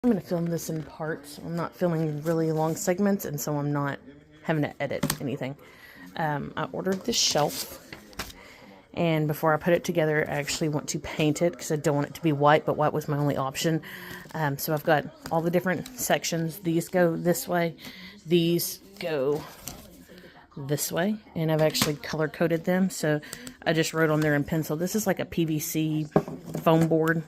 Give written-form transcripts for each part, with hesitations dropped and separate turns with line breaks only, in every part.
I'm going to film this in parts. I'm not filming really long segments, and so I'm not having to edit anything. I ordered this shelf, and before I put it together, I actually want to paint it because I don't want it to be white, but white was my only option. So I've got all the different sections. These go this way. These go this way, and I've actually color coded them. So I just wrote on there in pencil. This is like a PVC foam board.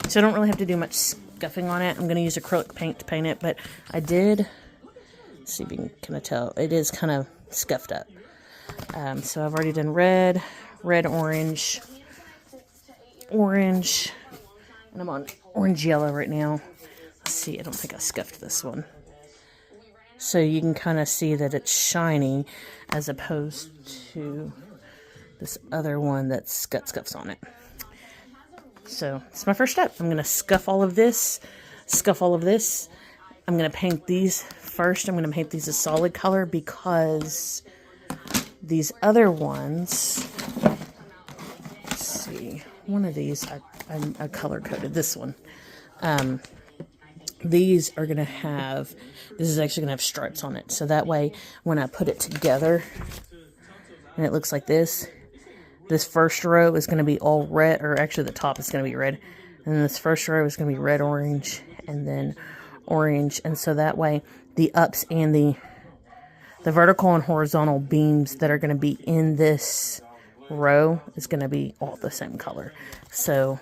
So I don't really have to do much scuffing on it. I'm going to use acrylic paint to paint it, but I did, let's see if you can kind of tell, it is kind of scuffed up. So I've already done red, orange, and I'm on orange yellow right now. Let's see, I don't think I scuffed this one. So you can kind of see that it's shiny as opposed to this other one that's got scuffs on it. So it's my first step. I'm going to scuff all of this. I'm going to paint these first. I'm going to paint these a solid color because these other ones, let's see, one of these I color coded, this one. These are going to have, this is actually going to have stripes on it. So that way when I put it together and it looks like this first row is going to be all red, or actually the top is going to be red. And then this first row is going to be red, orange, and then orange. And so that way the ups and the vertical and horizontal beams that are going to be in this row is going to be all the same color. So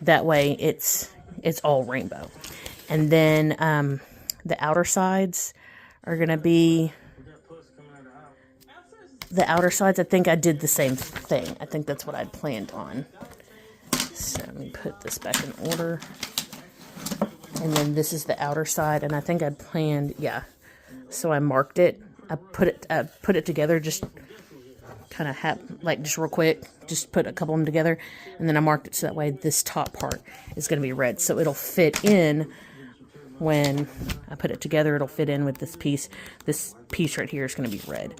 that way it's all rainbow. And then the outer sides are going to be, the outer sides, I think I did the same thing. I think that's what I'd planned on. So let me put this back in order. And then this is the outer side, and I think I'd planned, yeah. So I marked it. I put it together, just kind of like just real quick, just put a couple of them together, and then I marked it so that way this top part is going to be red. So it'll fit in when I put it together. It'll fit in with this piece. This piece right here is going to be red.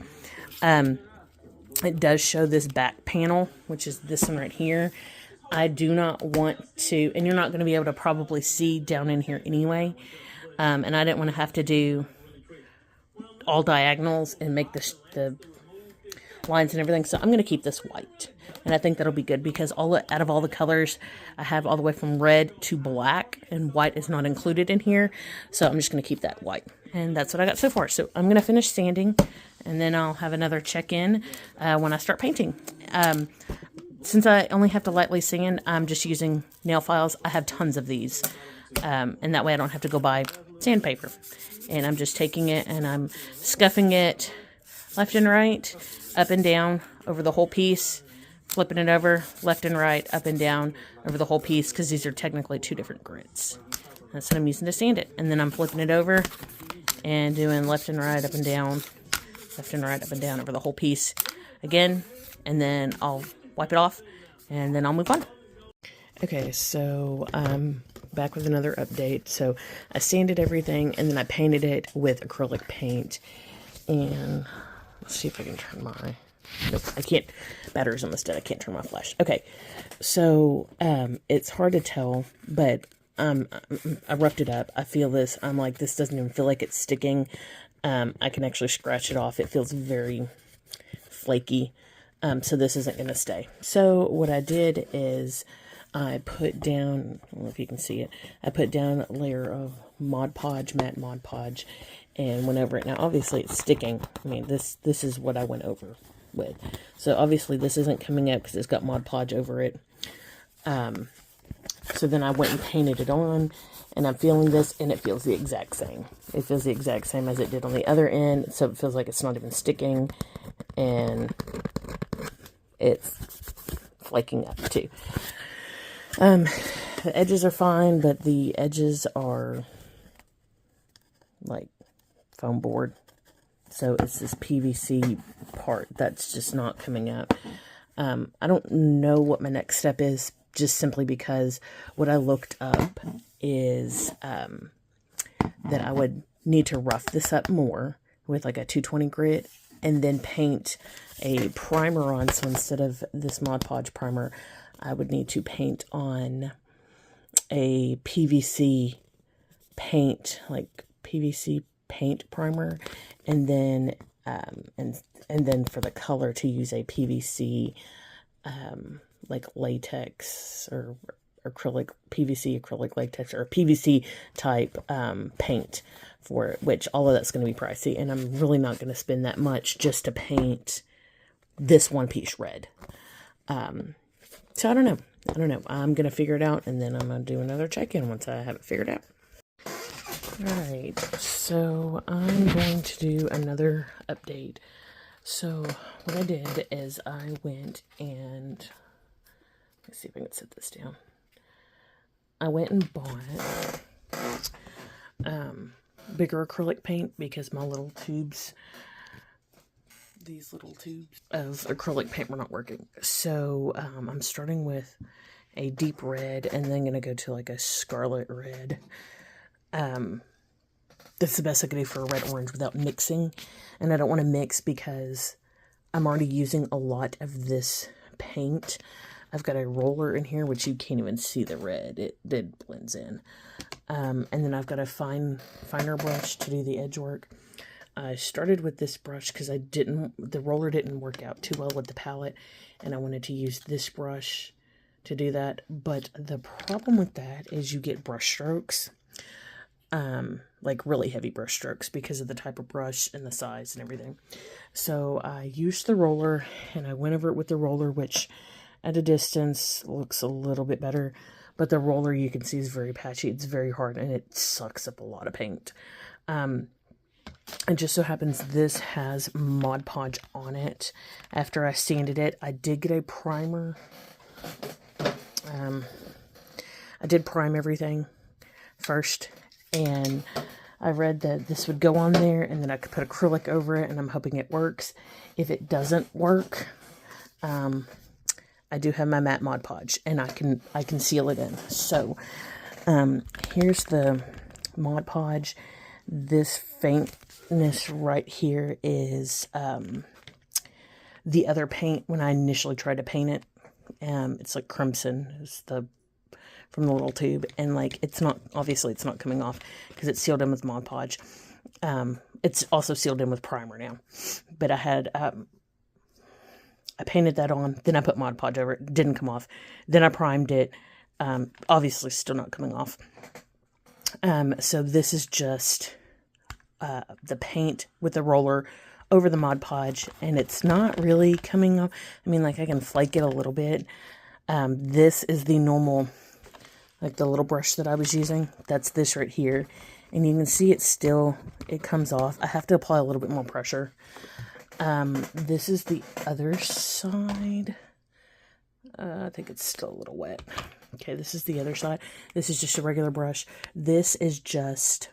It does show this back panel, which is this one right here. I do not want to, and you're not going to be able to probably see down in here anyway. And I didn't want to have to do all diagonals and make the lines and everything. So I'm going to keep this white. And I think that'll be good because out of all the colors, I have all the way from red to black, and white is not included in here. So I'm just going to keep that white. And that's what I got so far. So I'm going to finish sanding, and then I'll have another check-in when I start painting. Since I only have to lightly sand, I'm just using nail files. I have tons of these. And that way I don't have to go buy sandpaper. And I'm just taking it and I'm scuffing it left and right, up and down over the whole piece, flipping it over left and right, up and down over the whole piece, because these are technically two different grits. That's what I'm using to sand it. And then I'm flipping it over and doing left and right, up and down, left and right, up and down over the whole piece again. And then I'll wipe it off, and then I'll move on. Okay, so back with another update. So I sanded everything, and then I painted it with acrylic paint. And let's see if I can turn my, nope, I can't, battery's almost dead. I can't turn my flash. Okay, so it's hard to tell, but I roughed it up. I feel this. I'm like, this doesn't even feel like it's sticking. I can actually scratch it off. It feels very flaky. So this isn't going to stay. So what I did is I put down, I don't know if you can see it, I put down a layer of Mod Podge, matte Mod Podge, and went over it. Now obviously it's sticking. I mean, this is what I went over with. So obviously this isn't coming up because it's got Mod Podge over it. So then I went and painted it on, and I'm feeling this, and it feels the exact same. It feels the exact same as it did on the other end, so it feels like it's not even sticking, and it's flaking up too. The edges are fine, but the edges are like foam board. So it's this PVC part that's just not coming up. I don't know what my next step is, just simply because what I looked up is that I would need to rough this up more with like a 220 grit, and then paint a primer on. So instead of this Mod Podge primer, I would need to paint on a PVC paint, like PVC paint primer, and then and then for the color to use a PVC like latex or PVC acrylic latex or PVC type paint for it, which all of that's going to be pricey, and I'm really not going to spend that much just to paint this one piece red. So I don't know. I'm going to figure it out, and then I'm going to do another check-in once I have it figured out. Alright, so I'm going to do another update. So what I did is I went and, let's see if I can set this down. I went and bought bigger acrylic paint because my little tubes, these little tubes of acrylic paint were not working. So I'm starting with a deep red and then going to go to like a scarlet red. That's the best I can do for a red orange without mixing. And I don't want to mix because I'm already using a lot of this paint. I've got a roller in here, which you can't even see the red. It blends in. And then I've got a finer brush to do the edge work. I started with this brush because the roller didn't work out too well with the palette. And I wanted to use this brush to do that. But the problem with that is you get brush strokes. Like really heavy brush strokes because of the type of brush and the size and everything. So I used the roller and I went over it with the roller, which at a distance looks a little bit better, but the roller you can see is very patchy. It's very hard and it sucks up a lot of paint. It just so happens this has Mod Podge on it. After I sanded it, I did get a primer. I did prime everything first, and I read that this would go on there and then I could put acrylic over it, and I'm hoping it works. If it doesn't work, I do have my matte Mod Podge and I can seal it in. So here's the Mod Podge. This faintness right here is the other paint when I initially tried to paint it. It's like crimson. It's from the little tube, and like it's not coming off because it's sealed in with Mod Podge. It's also sealed in with primer now, but I had I painted that on, then I put Mod Podge over it. Didn't come off. Then I primed it. Obviously still not coming off. So this is just the paint with the roller over the Mod Podge, and it's not really coming off. I mean, like I can flake it a little bit. This is the normal, like the little brush that I was using. That's this right here. And you can see it comes off. I have to apply a little bit more pressure. This is the other side. I think it's still a little wet. Okay, this is the other side. This is just a regular brush. This is just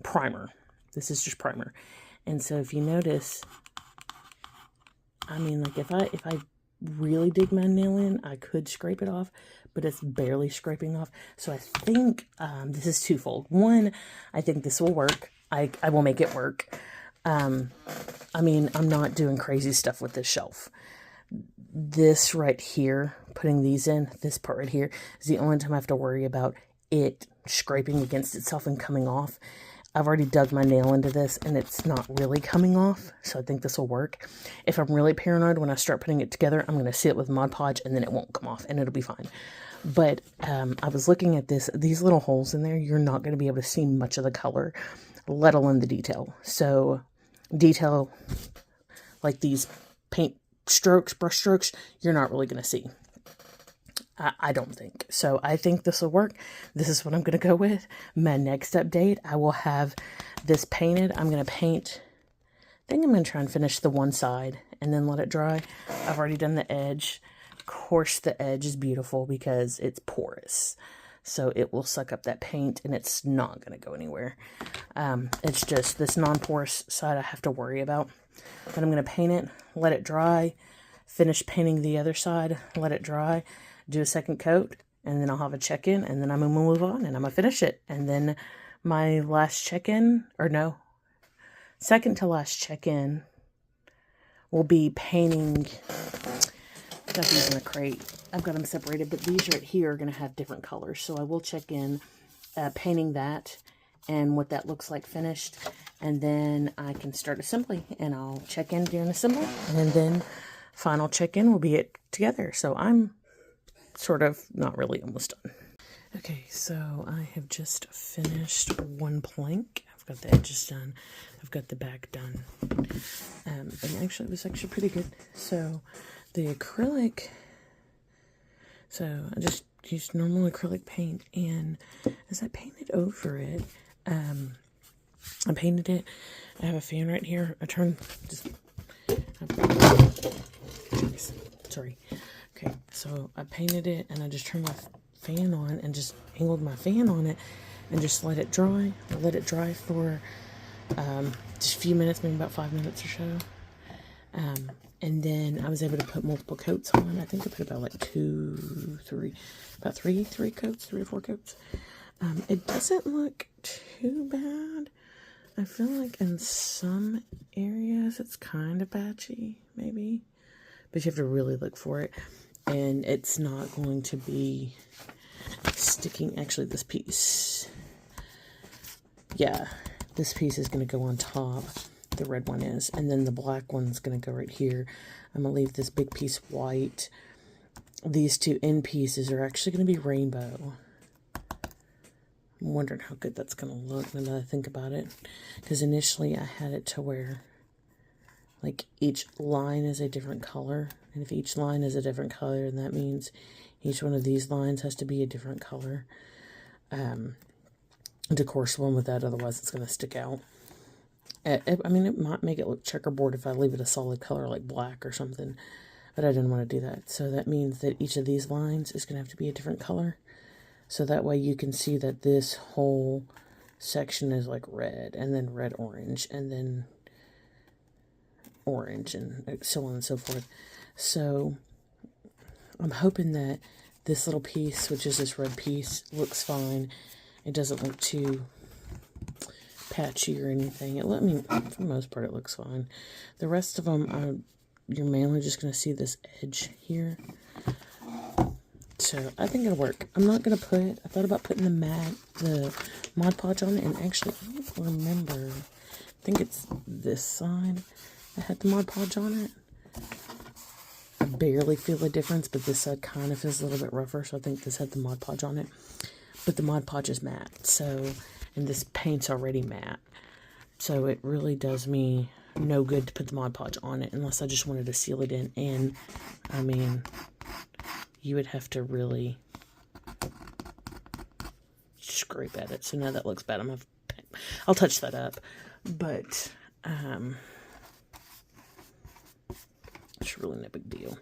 primer. This is just primer. And so if you notice, I mean, like if I really dig my nail in, I could scrape it off, but it's barely scraping off. So I think this is twofold. One, I think this will work. I will make it work. I mean, I'm not doing crazy stuff with this shelf. This right here, putting these in, this part right here, is the only time I have to worry about it scraping against itself and coming off. I've already dug my nail into this and it's not really coming off, so I think this will work. If I'm really paranoid when I start putting it together, I'm going to seal it with Mod Podge and then it won't come off and it'll be fine. But I was looking at these little holes in there, you're not going to be able to see much of the color, let alone the detail. So detail, like these paint strokes, brush strokes, you're not really going to see. I don't think. So I think this will work. This is what I'm going to go with. My next update, I will have this painted. I'm going to paint, I think I'm going to try and finish the one side and then let it dry. I've already done the edge. Of course, the edge is beautiful because it's porous. So it will suck up that paint and it's not going to go anywhere. It's just this non-porous side I have to worry about. But I'm going to paint it, let it dry, finish painting the other side, let it dry, do a second coat, and then I'll have a check-in, and then I'm going to move on, and I'm going to finish it. And then my last check-in, or no, second to last check-in will be painting got these in a crate. I've got them separated, but these right here are going to have different colors. So I will check in painting that and what that looks like finished. And then I can start assembly, and I'll check in during assembly. And then final check-in will be it together. So I'm sort of, not really, almost done. Okay, so I have just finished one plank. I've got the edges done. I've got the back done. And actually, it was actually pretty good. So the acrylic, so I just used normal acrylic paint, and as I painted over it, I painted it. I have a fan right here. I turned, sorry. Okay, so I painted it, and I just turned my fan on and just angled my fan on it and just let it dry. I let it dry for just a few minutes, maybe about 5 minutes or so. And then I was able to put multiple coats on. I think I put about like three or four coats. It doesn't look too bad. I feel like in some areas it's kind of patchy, maybe. But you have to really look for it. And it's not going to be sticking. Actually, this piece. Yeah, this piece is going to go on top. The red one is. And then the black one's going to go right here. I'm going to leave this big piece white. These two end pieces are actually going to be rainbow. I'm wondering how good that's going to look now that I think about it. Because initially I had it to where like each line is a different color. And if each line is a different color, then that means each one of these lines has to be a different color. To correspond with that, otherwise it's going to stick out. I mean, it might make it look checkerboard if I leave it a solid color like black or something. But I didn't want to do that. So that means that each of these lines is going to have to be a different color. So that way you can see that this whole section is like red, and then red, orange, and then orange, and so on and so forth. So I'm hoping that this little piece, which is this red piece, looks fine. It doesn't look too patchy or anything. I mean, for the most part, it looks fine. The rest of them, you're mainly just going to see this edge here. So I think it'll work. I'm not going to put, I thought about putting the Mod Podge on it, and actually, I don't remember. I think it's this side that had the Mod Podge on it. I barely feel the difference, but this side kind of feels a little bit rougher, so I think this had the Mod Podge on it. But the Mod Podge is matte, so, and this paint's already matte. So it really does me no good to put the Mod Podge on it unless I just wanted to seal it in. And, I mean, you would have to really scrape at it. So now that looks bad. I'll touch that up. But, it's really no big deal.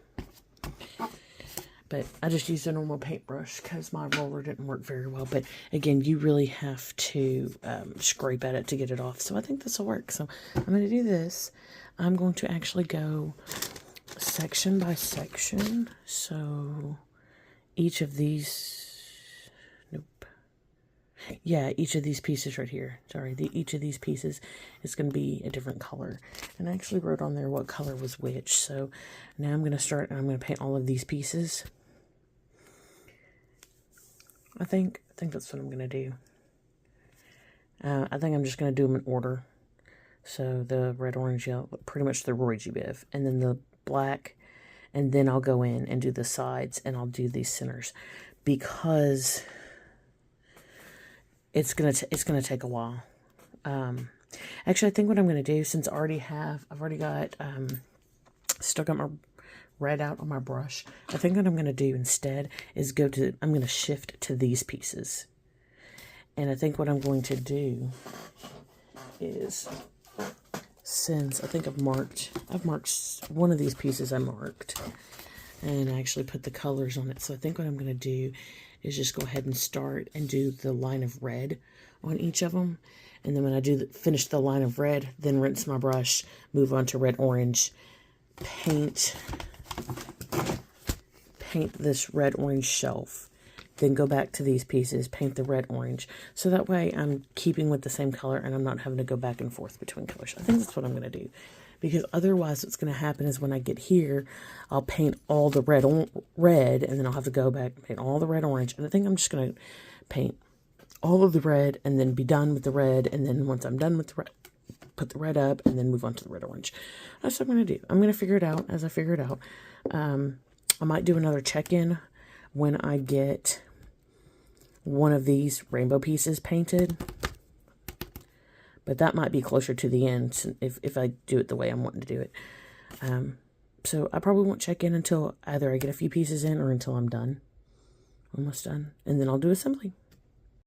But I just used a normal paintbrush because my roller didn't work very well. But again, you really have to scrape at it to get it off. So I think this will work. So I'm going to do this. I'm going to actually go section by section. So each of these, nope. Yeah, each of these pieces right here. Sorry, each of these pieces is going to be a different color. And I actually wrote on there what color was which. So now I'm going to start, and I'm going to paint all of these pieces. I think that's what I'm going to do. I think I'm just going to do them in order. So the red, orange, yellow, pretty much the Roy G. Biv. And then the black. And then I'll go in and do the sides, and I'll do these centers. Because it's gonna take a while. Actually, I think what I'm going to do, since I've already got stuck on my red out on my brush, I think what I'm going to do instead is I'm going to shift to these pieces. And I think what I'm going to do is, since I think I've marked one of these pieces I marked, and I actually put the colors on it. So I think what I'm going to do is just go ahead and start and do the line of red on each of them. And then when I finish the line of red, then rinse my brush, move on to red, orange, paint this red, orange shelf, then go back to these pieces, paint the red, orange. So that way I'm keeping with the same color and I'm not having to go back and forth between colors. I think that's what I'm going to do. because otherwise what's going to happen is when I get here, I'll paint all the red, and then I'll have to go back and paint all the red orange. And I think I'm just going to paint all of the red and then be done with the red. And then once I'm done with the red, put the red up and then move on to the red orange. That's what I'm going to do. I'm going to figure it out as I figure it out. I might do another check-in when I get one of these rainbow pieces painted. But that might be closer to the end if I do it the way I'm wanting to do it. So I probably won't check in until either I get a few pieces in or until I'm done. Almost done. And then I'll do assembly.